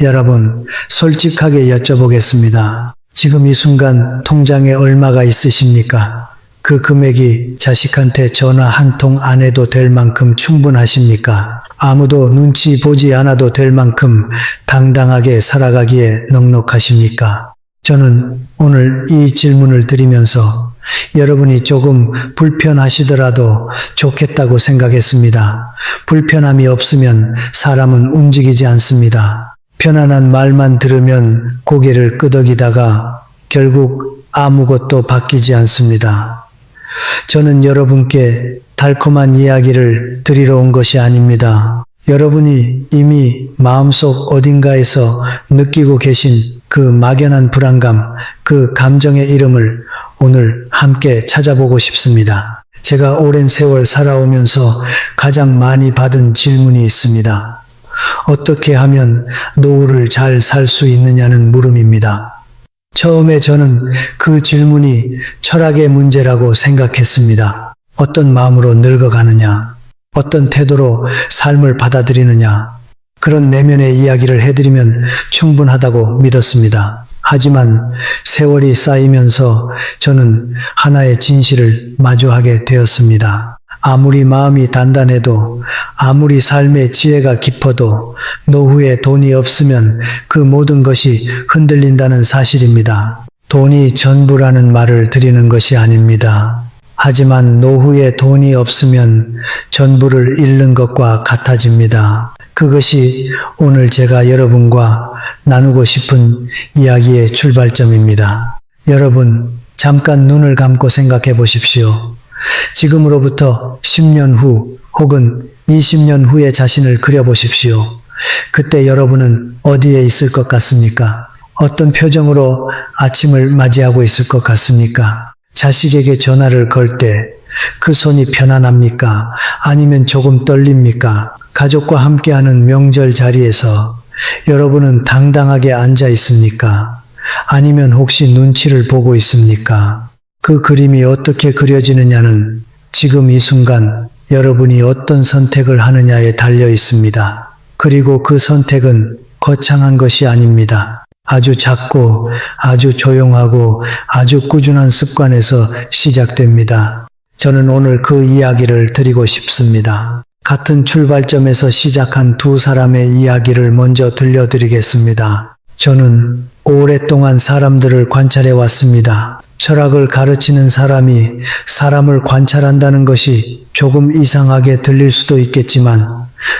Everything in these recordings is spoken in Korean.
여러분, 솔직하게 여쭤보겠습니다. 지금 이 순간 통장에 얼마가 있으십니까? 그 금액이 자식한테 전화 한 통 안 해도 될 만큼 충분하십니까? 아무도 눈치 보지 않아도 될 만큼 당당하게 살아가기에 넉넉하십니까? 저는 오늘 이 질문을 드리면서 여러분이 조금 불편하시더라도 좋겠다고 생각했습니다. 불편함이 없으면 사람은 움직이지 않습니다. 편안한 말만 들으면 고개를 끄덕이다가 결국 아무것도 바뀌지 않습니다. 저는 여러분께 달콤한 이야기를 드리러 온 것이 아닙니다. 여러분이 이미 마음속 어딘가에서 느끼고 계신 그 막연한 불안감, 그 감정의 이름을 오늘 함께 찾아보고 싶습니다. 제가 오랜 세월 살아오면서 가장 많이 받은 질문이 있습니다. 어떻게 하면 노후를 잘 살 수 있느냐는 물음입니다. 처음에 저는 그 질문이 철학의 문제라고 생각했습니다. 어떤 마음으로 늙어가느냐, 어떤 태도로 삶을 받아들이느냐, 그런 내면의 이야기를 해드리면 충분하다고 믿었습니다. 하지만 세월이 쌓이면서 저는 하나의 진실을 마주하게 되었습니다. 아무리 마음이 단단해도, 아무리 삶의 지혜가 깊어도 노후에 돈이 없으면 그 모든 것이 흔들린다는 사실입니다. 돈이 전부라는 말을 드리는 것이 아닙니다. 하지만 노후에 돈이 없으면 전부를 잃는 것과 같아집니다. 그것이 오늘 제가 여러분과 나누고 싶은 이야기의 출발점입니다. 여러분, 잠깐 눈을 감고 생각해 보십시오. 지금으로부터 10년 후 혹은 20년 후의 자신을 그려보십시오. 그때 여러분은 어디에 있을 것 같습니까? 어떤 표정으로 아침을 맞이하고 있을 것 같습니까? 자식에게 전화를 걸 때 그 손이 편안합니까? 아니면 조금 떨립니까? 가족과 함께하는 명절 자리에서 여러분은 당당하게 앉아 있습니까? 아니면 혹시 눈치를 보고 있습니까? 그 그림이 어떻게 그려지느냐는 지금 이 순간 여러분이 어떤 선택을 하느냐에 달려 있습니다. 그리고 그 선택은 거창한 것이 아닙니다. 아주 작고 아주 조용하고 아주 꾸준한 습관에서 시작됩니다. 저는 오늘 그 이야기를 드리고 싶습니다. 같은 출발점에서 시작한 두 사람의 이야기를 먼저 들려드리겠습니다. 저는 오랫동안 사람들을 관찰해 왔습니다. 철학을 가르치는 사람이 사람을 관찰한다는 것이 조금 이상하게 들릴 수도 있겠지만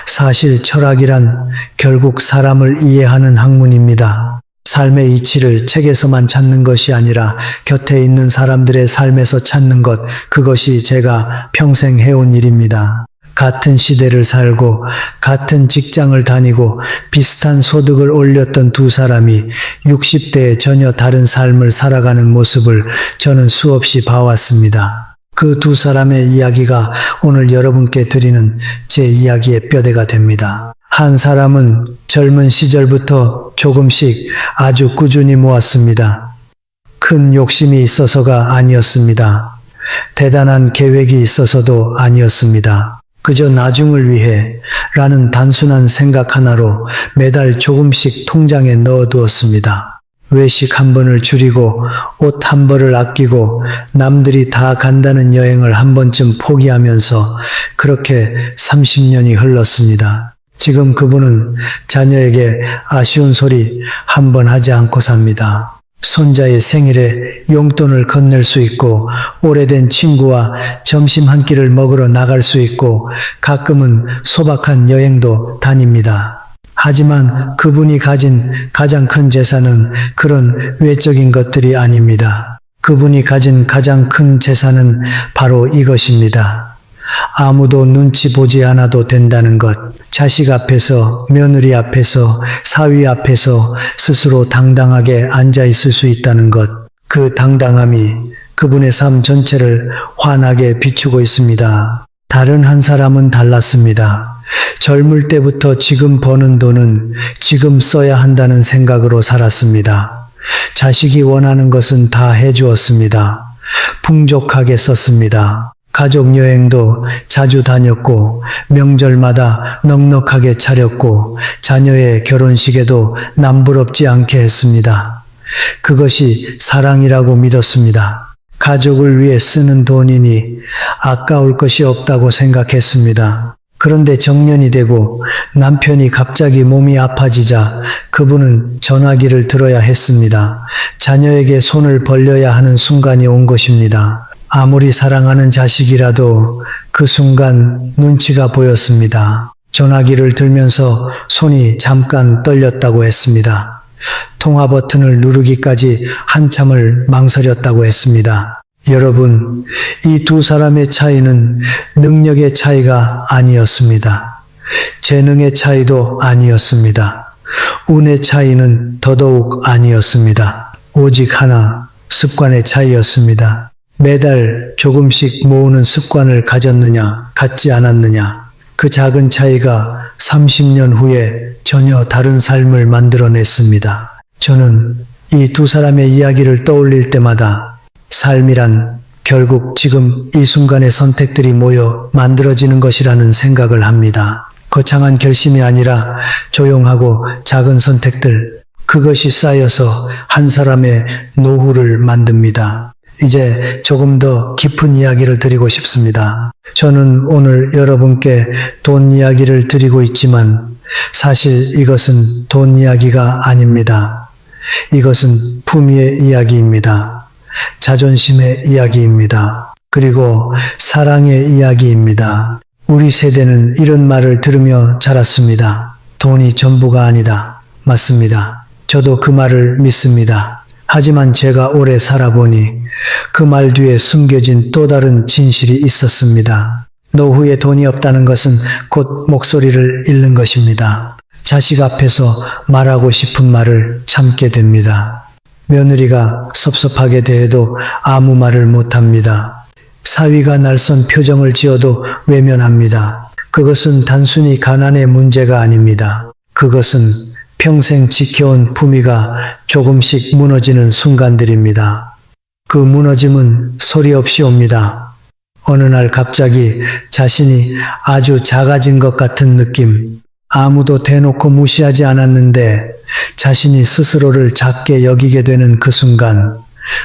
사실 철학이란 결국 사람을 이해하는 학문입니다. 삶의 이치를 책에서만 찾는 것이 아니라 곁에 있는 사람들의 삶에서 찾는 것, 그것이 제가 평생 해온 일입니다. 같은 시대를 살고 같은 직장을 다니고 비슷한 소득을 올렸던 두 사람이 60대에 전혀 다른 삶을 살아가는 모습을 저는 수없이 봐왔습니다. 그 두 사람의 이야기가 오늘 여러분께 드리는 제 이야기의 뼈대가 됩니다. 한 사람은 젊은 시절부터 조금씩 아주 꾸준히 모았습니다. 큰 욕심이 있어서가 아니었습니다. 대단한 계획이 있어서도 아니었습니다. 그저 나중을 위해 라는 단순한 생각 하나로 매달 조금씩 통장에 넣어두었습니다. 외식 한 번을 줄이고 옷 한 벌을 아끼고 남들이 다 간다는 여행을 한 번쯤 포기하면서 그렇게 30년이 흘렀습니다. 지금 그분은 자녀에게 아쉬운 소리 한 번 하지 않고 삽니다. 손자의 생일에 용돈을 건넬 수 있고 오래된 친구와 점심 한 끼를 먹으러 나갈 수 있고 가끔은 소박한 여행도 다닙니다. 하지만 그분이 가진 가장 큰 재산은 그런 외적인 것들이 아닙니다. 그분이 가진 가장 큰 재산은 바로 이것입니다. 아무도 눈치 보지 않아도 된다는 것, 자식 앞에서, 며느리 앞에서, 사위 앞에서 스스로 당당하게 앉아 있을 수 있다는 것, 그 당당함이 그분의 삶 전체를 환하게 비추고 있습니다. 다른 한 사람은 달랐습니다. 젊을 때부터 지금 버는 돈은 지금 써야 한다는 생각으로 살았습니다. 자식이 원하는 것은 다 해주었습니다. 풍족하게 썼습니다. 가족 여행도 자주 다녔고 명절마다 넉넉하게 차렸고 자녀의 결혼식에도 남부럽지 않게 했습니다. 그것이 사랑이라고 믿었습니다. 가족을 위해 쓰는 돈이니 아까울 것이 없다고 생각했습니다. 그런데 정년이 되고 남편이 갑자기 몸이 아파지자 그분은 전화기를 들어야 했습니다. 자녀에게 손을 벌려야 하는 순간이 온 것입니다. 아무리 사랑하는 자식이라도 그 순간 눈치가 보였습니다. 전화기를 들면서 손이 잠깐 떨렸다고 했습니다. 통화 버튼을 누르기까지 한참을 망설였다고 했습니다. 여러분, 이 두 사람의 차이는 능력의 차이가 아니었습니다. 재능의 차이도 아니었습니다. 운의 차이는 더더욱 아니었습니다. 오직 하나, 습관의 차이였습니다. 매달 조금씩 모으는 습관을 가졌느냐, 갖지 않았느냐. 그 작은 차이가 30년 후에 전혀 다른 삶을 만들어냈습니다. 저는 이 두 사람의 이야기를 떠올릴 때마다 삶이란 결국 지금 이 순간의 선택들이 모여 만들어지는 것이라는 생각을 합니다. 거창한 결심이 아니라 조용하고 작은 선택들, 그것이 쌓여서 한 사람의 노후를 만듭니다. 이제 조금 더 깊은 이야기를 드리고 싶습니다. 저는 오늘 여러분께 돈 이야기를 드리고 있지만 사실 이것은 돈 이야기가 아닙니다. 이것은 품위의 이야기입니다. 자존심의 이야기입니다. 그리고 사랑의 이야기입니다. 우리 세대는 이런 말을 들으며 자랐습니다. 돈이 전부가 아니다. 맞습니다. 저도 그 말을 믿습니다. 하지만 제가 오래 살아보니 그 말 뒤에 숨겨진 또 다른 진실이 있었습니다. 노후에 돈이 없다는 것은 곧 목소리를 잃는 것입니다. 자식 앞에서 말하고 싶은 말을 참게 됩니다. 며느리가 섭섭하게 대해도 아무 말을 못합니다. 사위가 날선 표정을 지어도 외면합니다. 그것은 단순히 가난의 문제가 아닙니다. 그것은 평생 지켜온 품위가 조금씩 무너지는 순간들입니다. 그 무너짐은 소리 없이 옵니다. 어느 날 갑자기 자신이 아주 작아진 것 같은 느낌. 아무도 대놓고 무시하지 않았는데 자신이 스스로를 작게 여기게 되는 그 순간,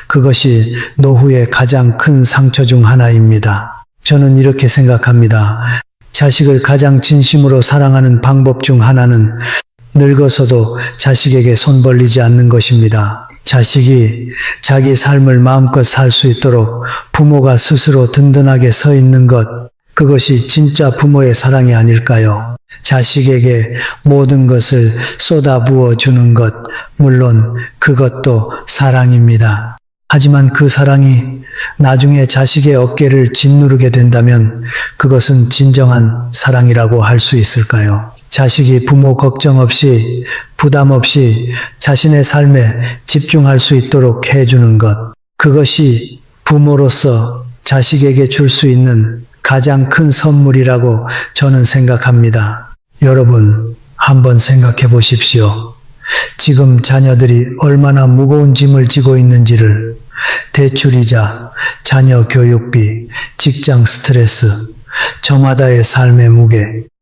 그것이 노후의 가장 큰 상처 중 하나입니다. 저는 이렇게 생각합니다. 자식을 가장 진심으로 사랑하는 방법 중 하나는 늙어서도 자식에게 손 벌리지 않는 것입니다. 자식이 자기 삶을 마음껏 살 수 있도록 부모가 스스로 든든하게 서 있는 것, 그것이 진짜 부모의 사랑이 아닐까요? 자식에게 모든 것을 쏟아부어 주는 것, 물론 그것도 사랑입니다. 하지만 그 사랑이 나중에 자식의 어깨를 짓누르게 된다면 그것은 진정한 사랑이라고 할 수 있을까요? 자식이 부모 걱정 없이, 부담 없이 자신의 삶에 집중할 수 있도록 해주는 것, 그것이 부모로서 자식에게 줄 수 있는 가장 큰 선물이라고 저는 생각합니다. 여러분, 한번 생각해 보십시오. 지금 자녀들이 얼마나 무거운 짐을 지고 있는지를, 대출이자, 자녀 교육비, 직장 스트레스, 저마다의 삶의 무게,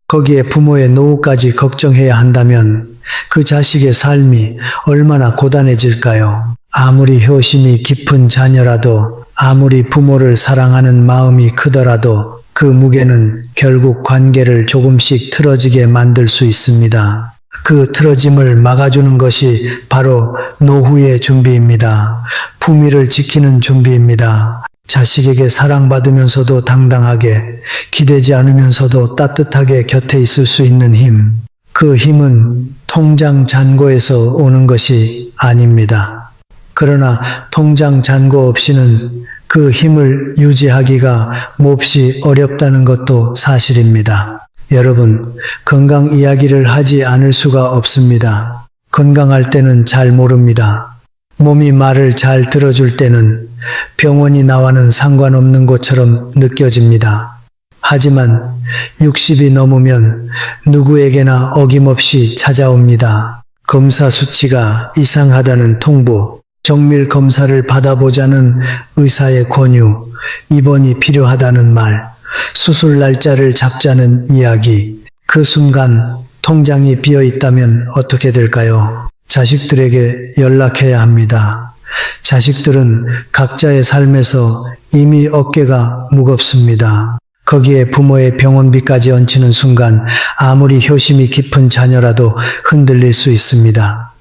거기에 부모의 노후까지 걱정해야 한다면 그 자식의 삶이 얼마나 고단해질까요? 아무리 효심이 깊은 자녀라도, 아무리 부모를 사랑하는 마음이 크더라도 그 무게는 결국 관계를 조금씩 틀어지게 만들 수 있습니다. 그 틀어짐을 막아주는 것이 바로 노후의 준비입니다. 품위를 지키는 준비입니다. 자식에게 사랑받으면서도 당당하게, 기대지 않으면서도 따뜻하게 곁에 있을 수 있는 힘. 그 힘은 통장 잔고에서 오는 것이 아닙니다. 그러나 통장 잔고 없이는 그 힘을 유지하기가 몹시 어렵다는 것도 사실입니다. 여러분, 건강 이야기를 하지 않을 수가 없습니다. 건강할 때는 잘 모릅니다. 몸이 말을 잘 들어줄 때는 병원이 나와는 상관없는 것처럼 느껴집니다. 하지만 60이 넘으면 누구에게나 어김없이 찾아옵니다. 검사 수치가 이상하다는 통보, 정밀 검사를 받아보자는 의사의 권유, 입원이 필요하다는 말, 수술 날짜를 잡자는 이야기. 그 순간 통장이 비어 있다면 어떻게 될까요? 자식들에게 연락해야 합니다. 자식들은 각자의 삶에서 이미 어깨가 무겁습니다. 거기에 부모의 병원비까지 얹히는 순간 아무리 효심이 깊은 자녀라도 흔들릴 수 있습니다.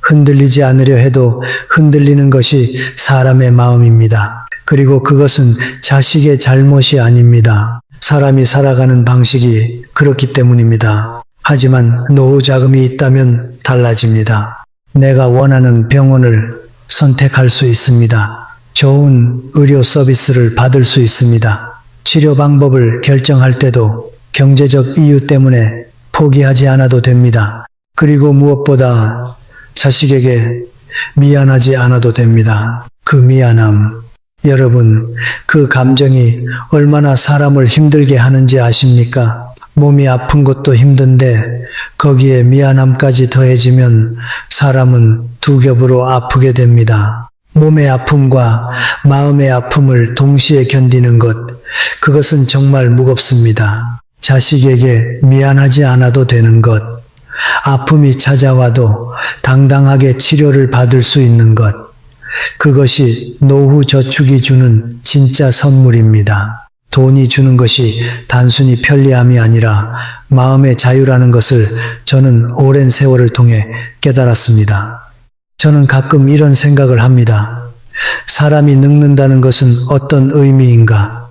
흔들리지 않으려 해도 흔들리는 것이 사람의 마음입니다. 그리고 그것은 자식의 잘못이 아닙니다. 사람이 살아가는 방식이 그렇기 때문입니다. 하지만 노후 자금이 있다면 달라집니다. 내가 원하는 병원을 선택할 수 있습니다. 좋은 의료 서비스를 받을 수 있습니다. 치료 방법을 결정할 때도 경제적 이유 때문에 포기하지 않아도 됩니다. 그리고 무엇보다 자식에게 미안하지 않아도 됩니다. 그 미안함, 여러분, 그 감정이 얼마나 사람을 힘들게 하는지 아십니까? 몸이 아픈 것도 힘든데 거기에 미안함까지 더해지면 사람은 두 겹으로 아프게 됩니다. 몸의 아픔과 마음의 아픔을 동시에 견디는 것, 그것은 정말 무겁습니다. 자식에게 미안하지 않아도 되는 것, 아픔이 찾아와도 당당하게 치료를 받을 수 있는 것, 그것이 노후 저축이 주는 진짜 선물입니다. 돈이 주는 것이 단순히 편리함이 아니라 마음의 자유라는 것을 저는 오랜 세월을 통해 깨달았습니다. 저는 가끔 이런 생각을 합니다. 사람이 늙는다는 것은 어떤 의미인가?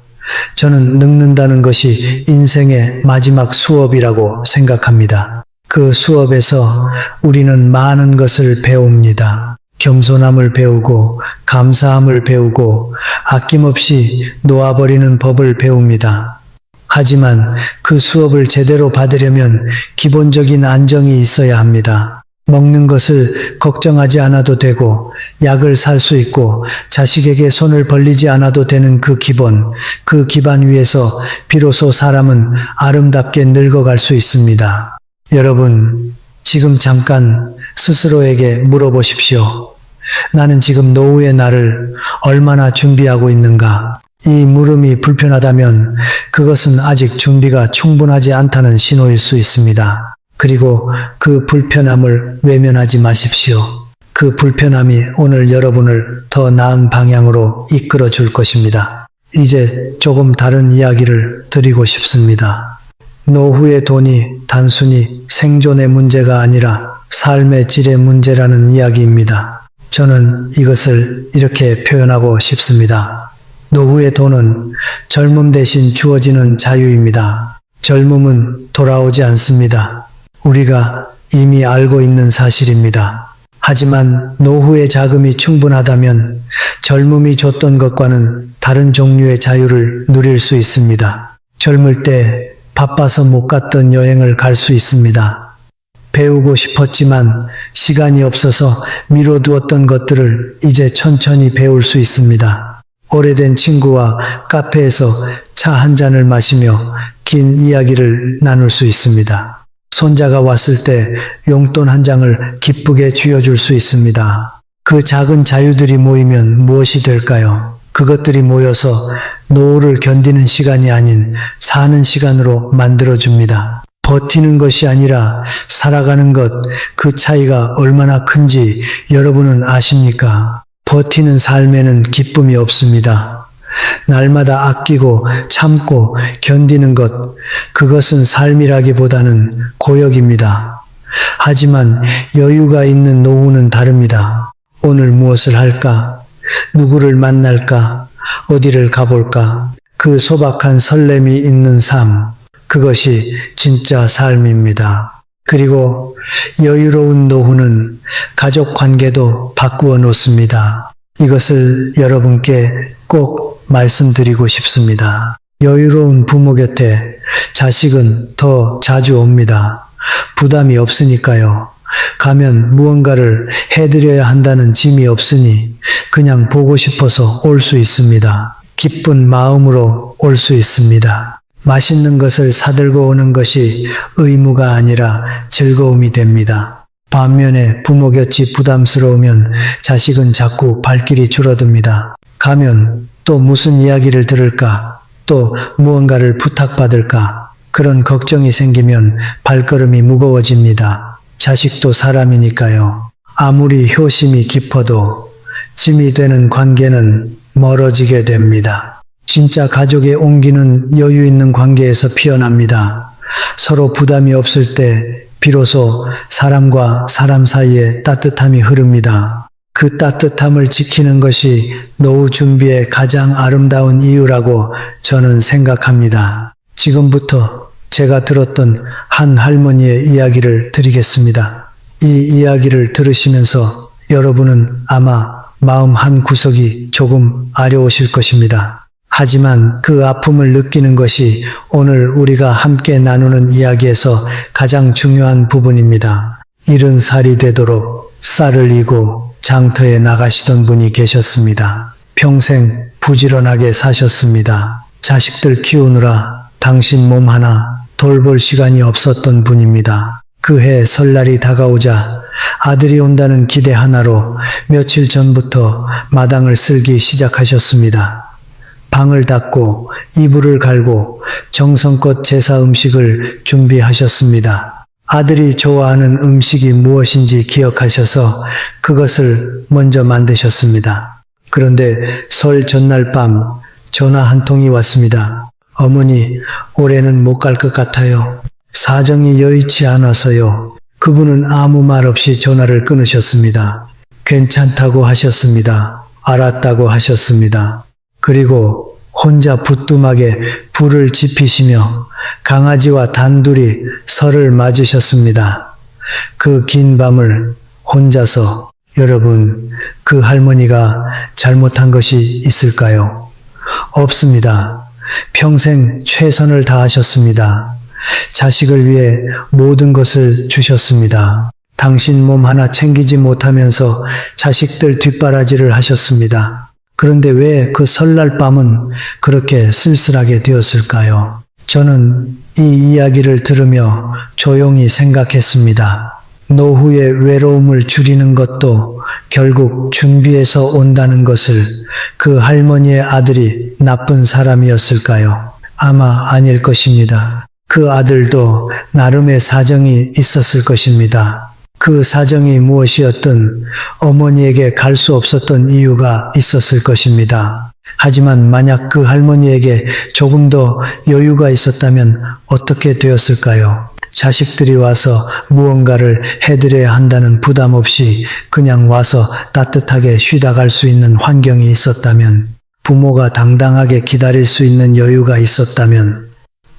저는 늙는다는 것이 인생의 마지막 수업이라고 생각합니다. 그 수업에서 우리는 많은 것을 배웁니다. 겸손함을 배우고 감사함을 배우고 아낌없이 놓아버리는 법을 배웁니다. 하지만 그 수업을 제대로 받으려면 기본적인 안정이 있어야 합니다. 먹는 것을 걱정하지 않아도 되고 약을 살 수 있고 자식에게 손을 벌리지 않아도 되는 그 기반 위에서 비로소 사람은 아름답게 늙어갈 수 있습니다. 여러분, 지금 잠깐 스스로에게 물어보십시오. 나는 지금 노후의 날을 얼마나 준비하고 있는가? 이 물음이 불편하다면 그것은 아직 준비가 충분하지 않다는 신호일 수 있습니다. 그리고 그 불편함을 외면하지 마십시오. 그 불편함이 오늘 여러분을 더 나은 방향으로 이끌어 줄 것입니다. 이제 조금 다른 이야기를 드리고 싶습니다. 노후의 돈이 단순히 생존의 문제가 아니라 삶의 질의 문제라는 이야기입니다. 저는 이것을 이렇게 표현하고 싶습니다. 노후의 돈은 젊음 대신 주어지는 자유입니다. 젊음은 돌아오지 않습니다. 우리가 이미 알고 있는 사실입니다. 하지만 노후의 자금이 충분하다면 젊음이 줬던 것과는 다른 종류의 자유를 누릴 수 있습니다. 젊을 때 바빠서 못 갔던 여행을 갈 수 있습니다. 배우고 싶었지만 시간이 없어서 미뤄두었던 것들을 이제 천천히 배울 수 있습니다. 오래된 친구와 카페에서 차 한 잔을 마시며 긴 이야기를 나눌 수 있습니다. 손자가 왔을 때 용돈 한 장을 기쁘게 쥐어줄 수 있습니다. 그 작은 자유들이 모이면 무엇이 될까요? 그것들이 모여서 노후를 견디는 시간이 아닌 사는 시간으로 만들어줍니다. 버티는 것이 아니라 살아가는 것, 그 차이가 얼마나 큰지 여러분은 아십니까? 버티는 삶에는 기쁨이 없습니다. 날마다 아끼고 참고 견디는 것, 그것은 삶이라기보다는 고역입니다. 하지만 여유가 있는 노후는 다릅니다. 오늘 무엇을 할까? 누구를 만날까? 어디를 가볼까? 그 소박한 설렘이 있는 삶, 그것이 진짜 삶입니다. 그리고 여유로운 노후는 가족 관계도 바꾸어 놓습니다. 이것을 여러분께 꼭 말씀드리고 싶습니다. 여유로운 부모 곁에 자식은 더 자주 옵니다. 부담이 없으니까요. 가면 무언가를 해드려야 한다는 짐이 없으니 그냥 보고 싶어서 올 수 있습니다. 기쁜 마음으로 올 수 있습니다. 맛있는 것을 사들고 오는 것이 의무가 아니라 즐거움이 됩니다. 반면에 부모 곁이 부담스러우면 자식은 자꾸 발길이 줄어듭니다. 가면 또 무슨 이야기를 들을까? 또 무언가를 부탁받을까? 그런 걱정이 생기면 발걸음이 무거워집니다. 자식도 사람이니까요. 아무리 효심이 깊어도 짐이 되는 관계는 멀어지게 됩니다. 진짜 가족의 온기는 여유 있는 관계에서 피어납니다. 서로 부담이 없을 때 비로소 사람과 사람 사이에 따뜻함이 흐릅니다. 그 따뜻함을 지키는 것이 노후 준비의 가장 아름다운 이유라고 저는 생각합니다. 지금부터 제가 들었던 한 할머니의 이야기를 드리겠습니다. 이 이야기를 들으시면서 여러분은 아마 마음 한 구석이 조금 아려오실 것입니다. 하지만 그 아픔을 느끼는 것이 오늘 우리가 함께 나누는 이야기에서 가장 중요한 부분입니다. 70살이 되도록 쌀을 이고 장터에 나가시던 분이 계셨습니다. 평생 부지런하게 사셨습니다. 자식들 키우느라 당신 몸 하나 돌볼 시간이 없었던 분입니다. 그해 설날이 다가오자 아들이 온다는 기대 하나로 며칠 전부터 마당을 쓸기 시작하셨습니다. 방을 닫고 이불을 갈고 정성껏 제사 음식을 준비하셨습니다. 아들이 좋아하는 음식이 무엇인지 기억하셔서 그것을 먼저 만드셨습니다. 그런데 설 전날 밤 전화 한 통이 왔습니다. 어머니, 올해는 못 갈 것 같아요. 사정이 여의치 않아서요. 그분은 아무 말 없이 전화를 끊으셨습니다. 괜찮다고 하셨습니다. 알았다고 하셨습니다. 그리고 혼자 부뚜막에 불을 지피시며 강아지와 단둘이 설을 맞으셨습니다. 그 긴 밤을 혼자서. 여러분, 그 할머니가 잘못한 것이 있을까요? 없습니다. 평생 최선을 다하셨습니다. 자식을 위해 모든 것을 주셨습니다. 당신 몸 하나 챙기지 못하면서 자식들 뒷바라지를 하셨습니다. 그런데 왜 그 설날 밤은 그렇게 쓸쓸하게 되었을까요? 저는 이 이야기를 들으며 조용히 생각했습니다. 노후의 외로움을 줄이는 것도 결국 준비해서 온다는 것을. 그 할머니의 아들이 나쁜 사람이었을까요? 아마 아닐 것입니다. 그 아들도 나름의 사정이 있었을 것입니다. 그 사정이 무엇이었든 어머니에게 갈 수 없었던 이유가 있었을 것입니다. 하지만 만약 그 할머니에게 조금 더 여유가 있었다면 어떻게 되었을까요? 자식들이 와서 무언가를 해드려야 한다는 부담 없이 그냥 와서 따뜻하게 쉬다 갈 수 있는 환경이 있었다면, 부모가 당당하게 기다릴 수 있는 여유가 있었다면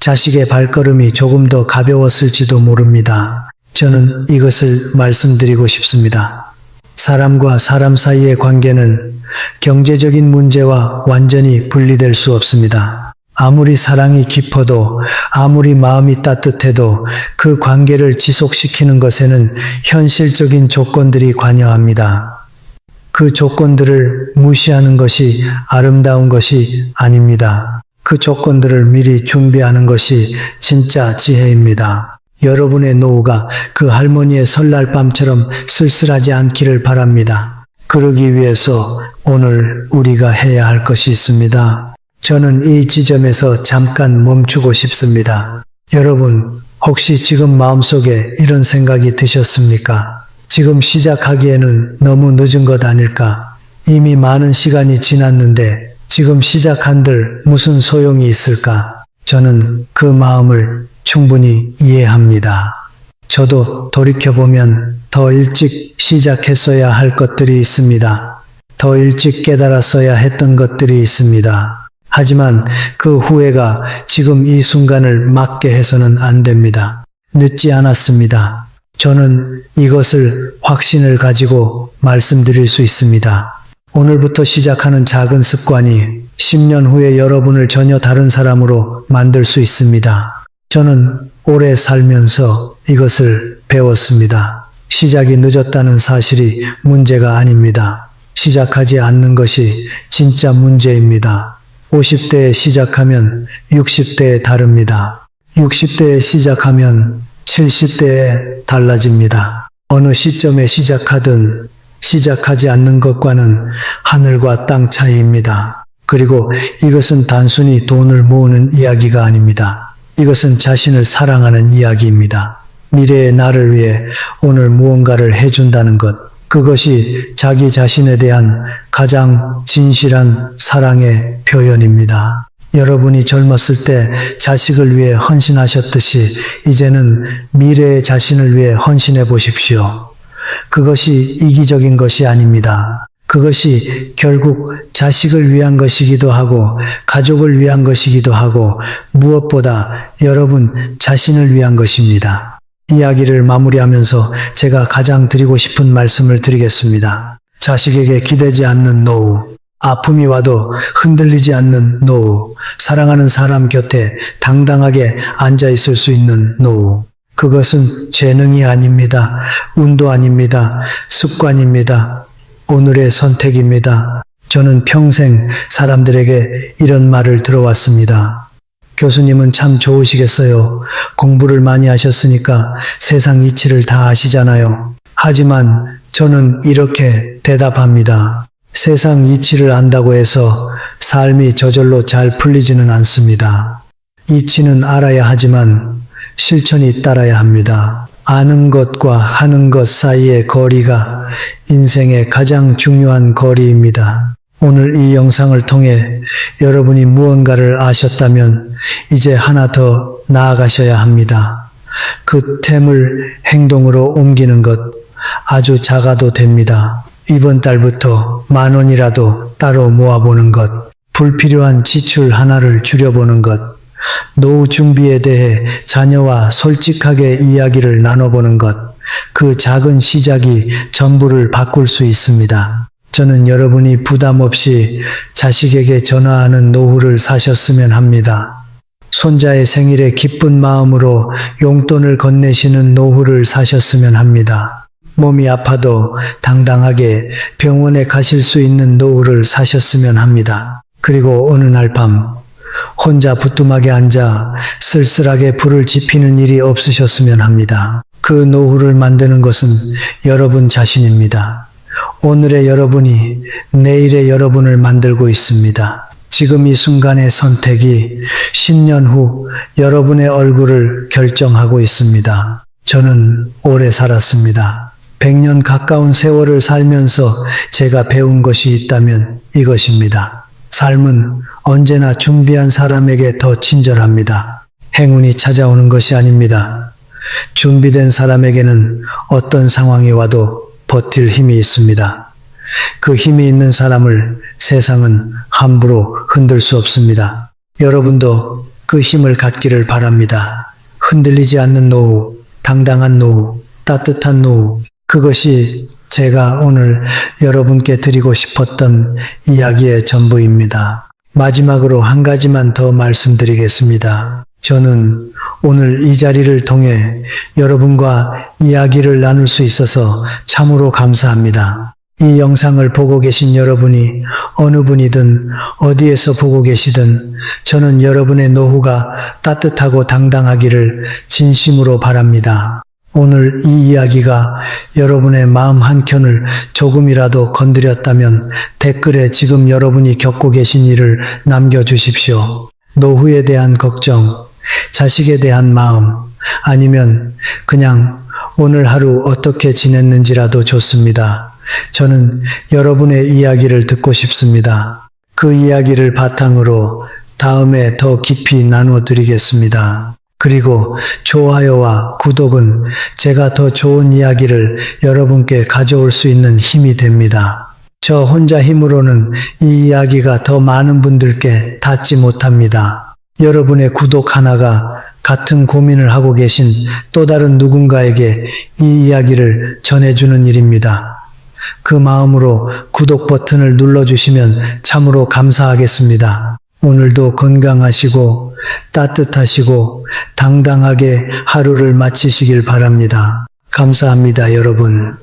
자식의 발걸음이 조금 더 가벼웠을지도 모릅니다. 저는 이것을 말씀드리고 싶습니다. 사람과 사람 사이의 관계는 경제적인 문제와 완전히 분리될 수 없습니다. 아무리 사랑이 깊어도, 아무리 마음이 따뜻해도 그 관계를 지속시키는 것에는 현실적인 조건들이 관여합니다. 그 조건들을 무시하는 것이 아름다운 것이 아닙니다. 그 조건들을 미리 준비하는 것이 진짜 지혜입니다. 여러분의 노후가 그 할머니의 설날 밤처럼 쓸쓸하지 않기를 바랍니다. 그러기 위해서 오늘 우리가 해야 할 것이 있습니다. 저는 이 지점에서 잠깐 멈추고 싶습니다. 여러분, 혹시 지금 마음속에 이런 생각이 드셨습니까? 지금 시작하기에는 너무 늦은 것 아닐까? 이미 많은 시간이 지났는데 지금 시작한들 무슨 소용이 있을까? 저는 그 마음을 충분히 이해합니다. 저도 돌이켜보면 더 일찍 시작했어야 할 것들이 있습니다. 더 일찍 깨달았어야 했던 것들이 있습니다. 하지만 그 후회가 지금 이 순간을 막게 해서는 안 됩니다. 늦지 않았습니다. 저는 이것을 확신을 가지고 말씀드릴 수 있습니다. 오늘부터 시작하는 작은 습관이 10년 후에 여러분을 전혀 다른 사람으로 만들 수 있습니다. 저는 오래 살면서 이것을 배웠습니다. 시작이 늦었다는 사실이 문제가 아닙니다. 시작하지 않는 것이 진짜 문제입니다. 50대에 시작하면 60대에 다릅니다. 60대에 시작하면 70대에 달라집니다. 어느 시점에 시작하든 시작하지 않는 것과는 하늘과 땅 차이입니다. 그리고 이것은 단순히 돈을 모으는 이야기가 아닙니다. 이것은 자신을 사랑하는 이야기입니다. 미래의 나를 위해 오늘 무언가를 해준다는 것. 그것이 자기 자신에 대한 가장 진실한 사랑의 표현입니다. 여러분이 젊었을 때 자식을 위해 헌신하셨듯이 이제는 미래의 자신을 위해 헌신해 보십시오. 그것이 이기적인 것이 아닙니다. 그것이 결국 자식을 위한 것이기도 하고 가족을 위한 것이기도 하고 무엇보다 여러분 자신을 위한 것입니다. 이야기를 마무리하면서 제가 가장 드리고 싶은 말씀을 드리겠습니다. 자식에게 기대지 않는 노후, 아픔이 와도 흔들리지 않는 노후, 사랑하는 사람 곁에 당당하게 앉아 있을 수 있는 노후. 그것은 재능이 아닙니다. 운도 아닙니다. 습관입니다. 오늘의 선택입니다. 저는 평생 사람들에게 이런 말을 들어왔습니다. 교수님은 참 좋으시겠어요. 공부를 많이 하셨으니까 세상 이치를 다 아시잖아요. 하지만 저는 이렇게 대답합니다. 세상 이치를 안다고 해서 삶이 저절로 잘 풀리지는 않습니다. 이치는 알아야 하지만 실천이 따라야 합니다. 아는 것과 하는 것 사이의 거리가 인생의 가장 중요한 거리입니다. 오늘 이 영상을 통해 여러분이 무언가를 아셨다면 이제 하나 더 나아가셔야 합니다. 그 템을 행동으로 옮기는 것 아주 작아도 됩니다. 이번 달부터 10,000원이라도 따로 모아보는 것, 불필요한 지출 하나를 줄여보는 것, 노후 준비에 대해 자녀와 솔직하게 이야기를 나눠보는 것, 그 작은 시작이 전부를 바꿀 수 있습니다. 저는 여러분이 부담 없이 자식에게 전화하는 노후를 사셨으면 합니다. 손자의 생일에 기쁜 마음으로 용돈을 건네시는 노후를 사셨으면 합니다. 몸이 아파도 당당하게 병원에 가실 수 있는 노후를 사셨으면 합니다. 그리고 어느 날 밤 혼자 부뚜막에 앉아 쓸쓸하게 불을 지피는 일이 없으셨으면 합니다. 그 노후를 만드는 것은 여러분 자신입니다. 오늘의 여러분이 내일의 여러분을 만들고 있습니다. 지금 이 순간의 선택이 10년 후 여러분의 얼굴을 결정하고 있습니다. 저는 오래 살았습니다. 100년 가까운 세월을 살면서 제가 배운 것이 있다면 이것입니다. 삶은 언제나 준비한 사람에게 더 친절합니다. 행운이 찾아오는 것이 아닙니다. 준비된 사람에게는 어떤 상황이 와도 버틸 힘이 있습니다. 그 힘이 있는 사람을 세상은 함부로 흔들 수 없습니다. 여러분도 그 힘을 갖기를 바랍니다. 흔들리지 않는 노후, 당당한 노후, 따뜻한 노후, 그것이 제가 오늘 여러분께 드리고 싶었던 이야기의 전부입니다. 마지막으로 한 가지만 더 말씀드리겠습니다. 저는 오늘 이 자리를 통해 여러분과 이야기를 나눌 수 있어서 참으로 감사합니다. 이 영상을 보고 계신 여러분이 어느 분이든 어디에서 보고 계시든 저는 여러분의 노후가 따뜻하고 당당하기를 진심으로 바랍니다. 오늘 이 이야기가 여러분의 마음 한켠을 조금이라도 건드렸다면 댓글에 지금 여러분이 겪고 계신 일을 남겨주십시오. 노후에 대한 걱정, 자식에 대한 마음, 아니면 그냥 오늘 하루 어떻게 지냈는지라도 좋습니다. 저는 여러분의 이야기를 듣고 싶습니다. 그 이야기를 바탕으로 다음에 더 깊이 나누어 드리겠습니다. 그리고 좋아요와 구독은 제가 더 좋은 이야기를 여러분께 가져올 수 있는 힘이 됩니다. 저 혼자 힘으로는 이 이야기가 더 많은 분들께 닿지 못합니다. 여러분의 구독 하나가 같은 고민을 하고 계신 또 다른 누군가에게 이 이야기를 전해주는 일입니다. 그 마음으로 구독 버튼을 눌러주시면 참으로 감사하겠습니다. 오늘도 건강하시고 따뜻하시고 당당하게 하루를 마치시길 바랍니다. 감사합니다, 여러분.